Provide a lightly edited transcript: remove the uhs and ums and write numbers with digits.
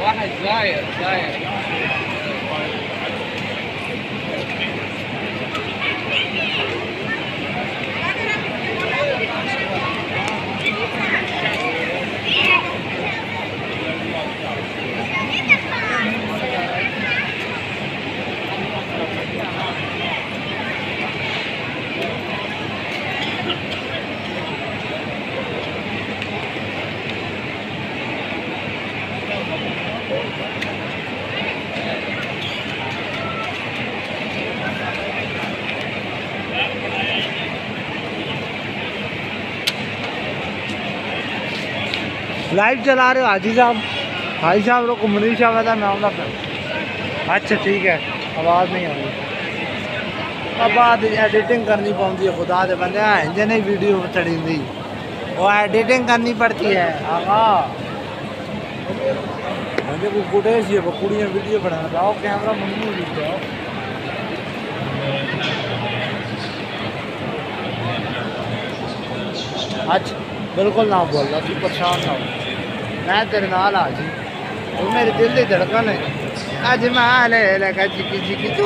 واحد زاير live चला रहे हो हाजी साहब? हाजी साहब लोग मनीष साहब का मामला पर। अच्छा ठीक है, आवाज़ नहीं आ रही। अब बाद एडिटिंग करनी पड़ती है, खुदा दे बंदे इंजे नहीं वीडियो चढ़ी थी, वो एडिटिंग करनी पड़ती है। हाँ मुझे कोई फुटेज है, कुड़ियाँ वीडियो बनाना चाहो, कैमरा मम्मी भी जाओ। अच्छा बिल्कुल ना बोलना, तू परेशान ना हो, मैं तेरे नाल आ जी। वो मेरे दिल की धड़कन है। अज मैं ले लगा जिकी जिकी तू